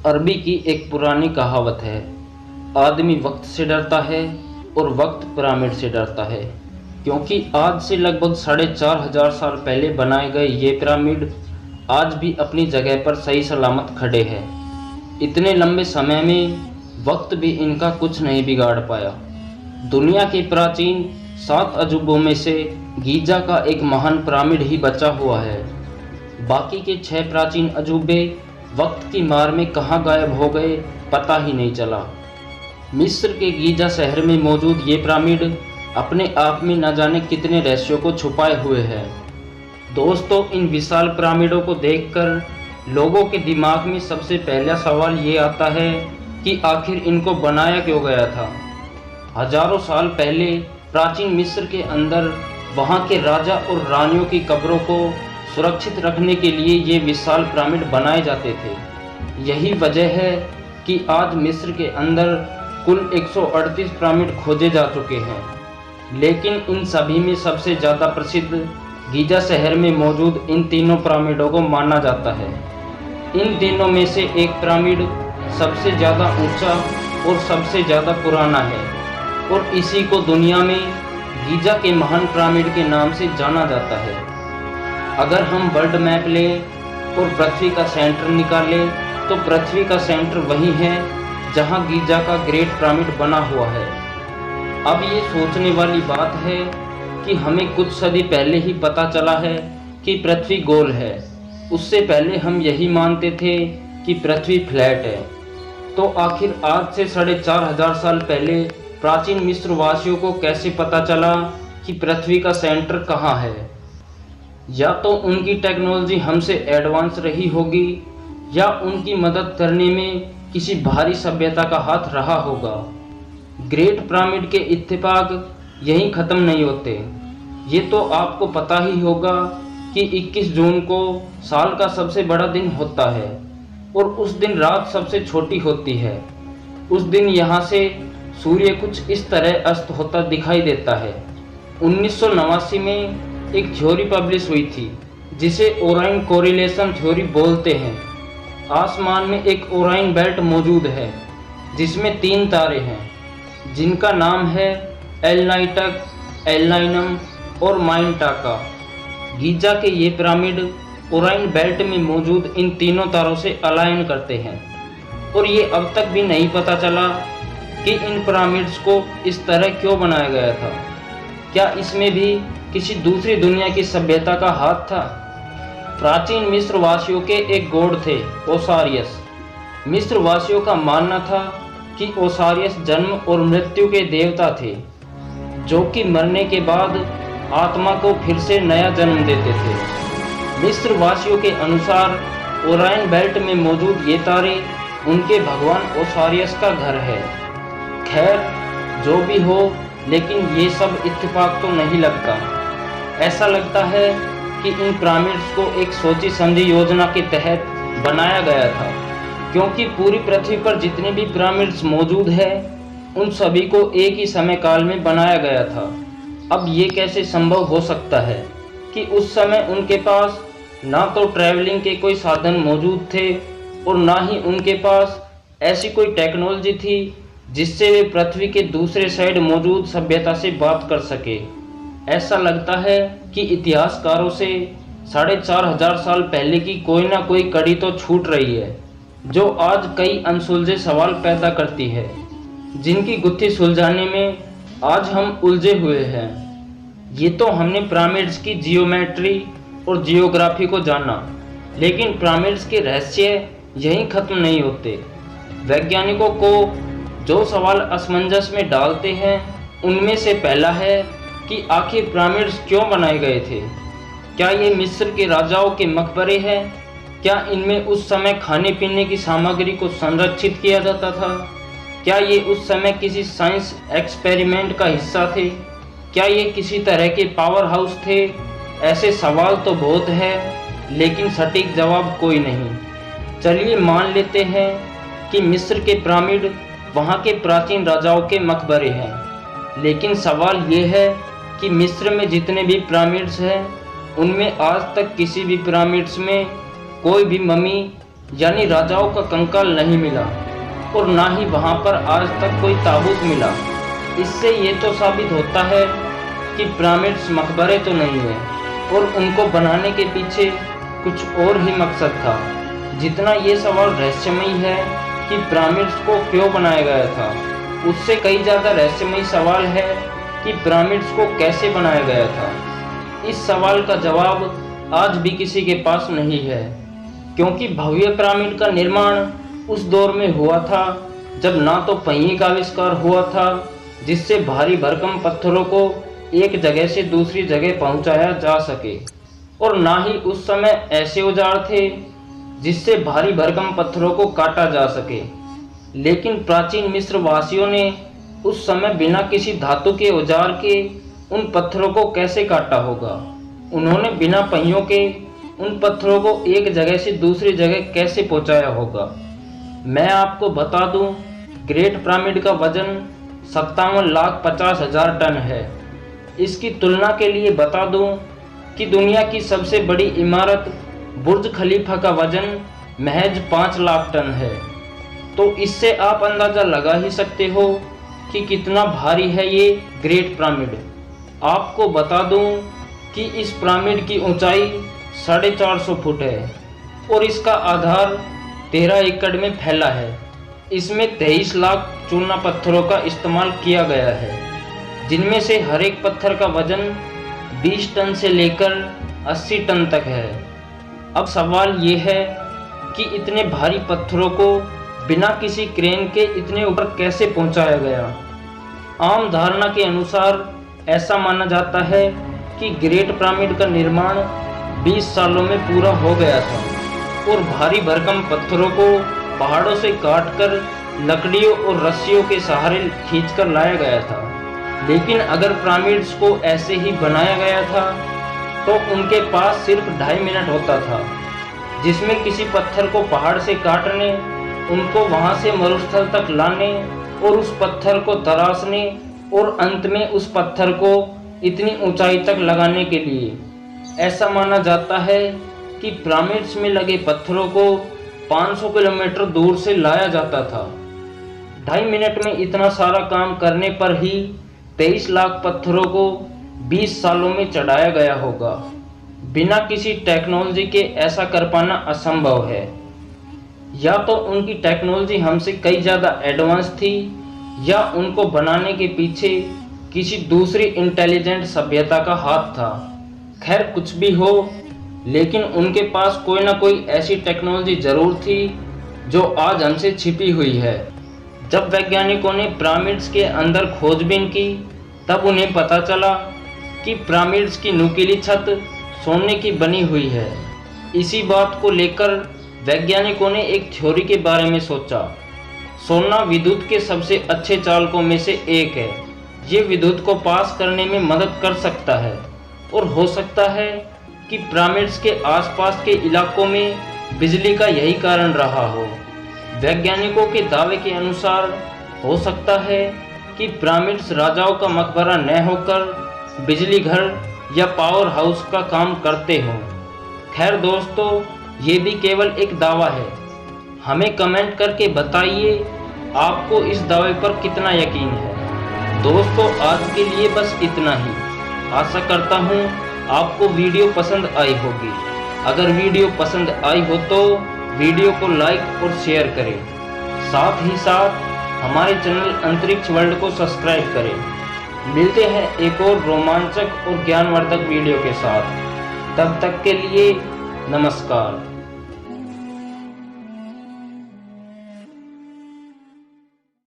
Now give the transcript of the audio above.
अरबी की एक पुरानी कहावत है, आदमी वक्त से डरता है और वक्त पिरामिड से डरता है। क्योंकि आज से लगभग 4,500 साल पहले बनाए गए ये पिरामिड आज भी अपनी जगह पर सही सलामत खड़े हैं। इतने लंबे समय में वक्त भी इनका कुछ नहीं बिगाड़ पाया। दुनिया के प्राचीन 7 अजूबों में से गीजा का एक महान पिरामिड ही बचा हुआ है। बाकी के 6 प्राचीन अजूबे वक्त की मार में कहाँ गायब हो गए पता ही नहीं चला। मिस्र के गीजा शहर में मौजूद ये पिरामिड अपने आप में न जाने कितने रहस्यों को छुपाए हुए है। दोस्तों, इन विशाल पिरामिडों को देखकर लोगों के दिमाग में सबसे पहला सवाल ये आता है कि आखिर इनको बनाया क्यों गया था। हजारों साल पहले प्राचीन मिस्र के अंदर वहाँ के राजा और रानियों की कब्रों को सुरक्षित रखने के लिए ये विशाल पिरामिड बनाए जाते थे। यही वजह है कि आज मिस्र के अंदर कुल 138 पिरामिड खोजे जा चुके हैं, लेकिन इन सभी में सबसे ज़्यादा प्रसिद्ध गीजा शहर में मौजूद इन तीनों पिरामिडों को माना जाता है। इन तीनों में से एक पिरामिड सबसे ज़्यादा ऊंचा और सबसे ज़्यादा पुराना है और इसी को दुनिया में गीजा के महान पिरामिड के नाम से जाना जाता है। अगर हम वर्ल्ड मैप लें और पृथ्वी का सेंटर निकालें तो पृथ्वी का सेंटर वही है जहां गीजा का ग्रेट पिरामिड बना हुआ है। अब ये सोचने वाली बात है कि हमें कुछ सदी पहले ही पता चला है कि पृथ्वी गोल है। उससे पहले हम यही मानते थे कि पृथ्वी फ्लैट है। तो आखिर आज से 4,500 साल पहले प्राचीन मिस्र वासियों को कैसे पता चला कि पृथ्वी का सेंटर कहाँ है? या तो उनकी टेक्नोलॉजी हमसे एडवांस रही होगी या उनकी मदद करने में किसी भारी सभ्यता का हाथ रहा होगा। ग्रेट पिरामिड के इत्तेफाक यहीं ख़त्म नहीं होते। ये तो आपको पता ही होगा कि 21 जून को साल का सबसे बड़ा दिन होता है और उस दिन रात सबसे छोटी होती है। उस दिन यहाँ से सूर्य कुछ इस तरह अस्त होता दिखाई देता है। 1989 में एक थ्योरी पब्लिश हुई थी जिसे ओराइन कोरिलेशन थ्योरी बोलते हैं। आसमान में एक ओराइन बेल्ट मौजूद है जिसमें 3 तारे हैं जिनका नाम है एलनाइटक, एलनाइनम और माइनटाका। गीजा के ये पिरामिड ओराइन बेल्ट में मौजूद इन तीनों तारों से अलाइन करते हैं और ये अब तक भी नहीं पता चला कि इन पिरामिड्स को इस तरह क्यों बनाया गया था। क्या इसमें भी किसी दूसरी दुनिया की सभ्यता का हाथ था? प्राचीन मिस्र वासियों के एक गॉड थे, ओसारियस। मिस्र वासियों का मानना था कि ओसारियस जन्म और मृत्यु के देवता थे जो कि मरने के बाद आत्मा को फिर से नया जन्म देते थे। मिस्र वासियों के अनुसार ओराइन बेल्ट में मौजूद ये तारे उनके भगवान ओसारियस का घर है। खैर, जो भी हो, लेकिन ये सब इत्तेफाक तो नहीं लगता। ऐसा लगता है कि इन पिरामिड्स को एक सोची समझी योजना के तहत बनाया गया था, क्योंकि पूरी पृथ्वी पर जितने भी पिरामिड्स मौजूद हैं उन सभी को एक ही समय काल में बनाया गया था। अब ये कैसे संभव हो सकता है कि उस समय उनके पास ना तो ट्रैवलिंग के कोई साधन मौजूद थे और ना ही उनके पास ऐसी कोई टेक्नोलॉजी थी जिससे वे पृथ्वी के दूसरे साइड मौजूद सभ्यता से बात कर सके। ऐसा लगता है कि इतिहासकारों से 4,500 साल पहले की कोई ना कोई कड़ी तो छूट रही है जो आज कई अनसुलझे सवाल पैदा करती है, जिनकी गुत्थी सुलझाने में आज हम उलझे हुए हैं। ये तो हमने पिरामिड्स की जियोमेट्री और जियोग्राफी को जाना, लेकिन पिरामिड्स के रहस्य यहीं ख़त्म नहीं होते। वैज्ञानिकों को जो सवाल असमंजस में डालते हैं उनमें से पहला है कि आखिर पिरामिड्स क्यों बनाए गए थे। क्या ये मिस्र के राजाओं के मकबरे हैं? क्या इनमें उस समय खाने पीने की सामग्री को संरक्षित किया जाता था? क्या ये उस समय किसी साइंस एक्सपेरिमेंट का हिस्सा थे? क्या ये किसी तरह के पावर हाउस थे? ऐसे सवाल तो बहुत है, लेकिन सटीक जवाब कोई नहीं। चलिए मान लेते हैं कि मिस्र के पिरामिड वहाँ के प्राचीन राजाओं के मकबरे हैं, लेकिन सवाल ये है कि मिस्र में जितने भी पिरामिड्स हैं उनमें आज तक किसी भी पिरामिड्स में कोई भी मम्मी यानी राजाओं का कंकाल नहीं मिला और ना ही वहां पर आज तक कोई ताबूत मिला। इससे ये तो साबित होता है कि पिरामिड्स मकबरे तो नहीं है और उनको बनाने के पीछे कुछ और ही मकसद था। जितना ये सवाल रहस्यमयी है कि पिरामिड्स को क्यों बनाया गया था, उससे कई ज़्यादा रहस्यमयी सवाल है कि पिरामिड्स को कैसे बनाया गया था। इस सवाल का जवाब आज भी किसी के पास नहीं है, क्योंकि भव्य पिरामिड का निर्माण उस दौर में हुआ था जब ना तो पहिए का आविष्कार हुआ था जिससे भारी भरकम पत्थरों को एक जगह से दूसरी जगह पहुंचाया जा सके, और ना ही उस समय ऐसे औजार थे जिससे भारी भरकम पत्थरों को काटा जा सके। लेकिन प्राचीन मिस्र वासियों ने उस समय बिना किसी धातु के औजार के उन पत्थरों को कैसे काटा होगा। उन्होंने बिना पहियों के उन पत्थरों को एक जगह से दूसरी जगह कैसे पहुंचाया होगा। मैं आपको बता दूं, ग्रेट पिरामिड का वजन 57,50,000 टन है। इसकी तुलना के लिए बता दूं कि दुनिया की सबसे बड़ी इमारत बुर्ज खलीफा का वजन महज 5 लाख टन है। तो इससे आप अंदाज़ा लगा ही सकते हो कि कितना भारी है ये ग्रेट पिरामिड। आपको बता दूं कि इस पिरामिड की ऊंचाई 450 फुट है और इसका आधार 13 एकड़ में फैला है। इसमें 23 लाख चूना पत्थरों का इस्तेमाल किया गया है, जिनमें से हर एक पत्थर का वजन 20 टन से लेकर 80 टन तक है। अब सवाल ये है कि इतने भारी पत्थरों को बिना किसी क्रेन के इतने ऊपर कैसे पहुंचाया गया। आम धारणा के अनुसार ऐसा माना जाता है कि ग्रेट पिरामिड का निर्माण 20 सालों में पूरा हो गया था और भारी भरकम पत्थरों को पहाड़ों से काटकर लकड़ियों और रस्सियों के सहारे खींचकर लाया गया था। लेकिन अगर पिरामिड्स को ऐसे ही बनाया गया था तो उनके पास सिर्फ 2.5 मिनट होता था, जिसमें किसी पत्थर को पहाड़ से काटने, उनको वहां से मरुस्थल तक लाने और उस पत्थर को तराशने और अंत में उस पत्थर को इतनी ऊंचाई तक लगाने के लिए। ऐसा माना जाता है कि पिरामिड्स में लगे पत्थरों को 500 किलोमीटर दूर से लाया जाता था। 2.5 मिनट में इतना सारा काम करने पर ही 23 लाख पत्थरों को 20 सालों में चढ़ाया गया होगा। बिना किसी टेक्नोलॉजी के ऐसा कर पाना असंभव है। या तो उनकी टेक्नोलॉजी हमसे कई ज़्यादा एडवांस थी, या उनको बनाने के पीछे किसी दूसरी इंटेलिजेंट सभ्यता का हाथ था। खैर कुछ भी हो, लेकिन उनके पास कोई ना कोई ऐसी टेक्नोलॉजी ज़रूर थी जो आज हमसे छिपी हुई है। जब वैज्ञानिकों ने पिरामिड्स के अंदर खोजबीन की, तब उन्हें पता चला कि पिरामिड्स की नुकीली छत सोने की बनी हुई है। इसी बात को लेकर वैज्ञानिकों ने एक थ्योरी के बारे में सोचा। सोना विद्युत के सबसे अच्छे चालकों में से एक है। ये विद्युत को पास करने में मदद कर सकता है, और हो सकता है कि पिरामिड्स के आसपास के इलाकों में बिजली का यही कारण रहा हो। वैज्ञानिकों के दावे के अनुसार हो सकता है कि पिरामिड्स राजाओं का मकबरा न होकर बिजली घर या पावर हाउस का काम करते हों। खैर दोस्तों, ये भी केवल एक दावा है। हमें कमेंट करके बताइए आपको इस दावे पर कितना यकीन है। दोस्तों, आज के लिए बस इतना ही। आशा करता हूँ आपको वीडियो पसंद आई होगी। अगर वीडियो पसंद आई हो तो वीडियो को लाइक और शेयर करें। साथ ही साथ हमारे चैनल अंतरिक्ष वर्ल्ड को सब्सक्राइब करें। मिलते हैं एक और रोमांचक और ज्ञानवर्धक वीडियो के साथ। तब तक के लिए नमस्कार।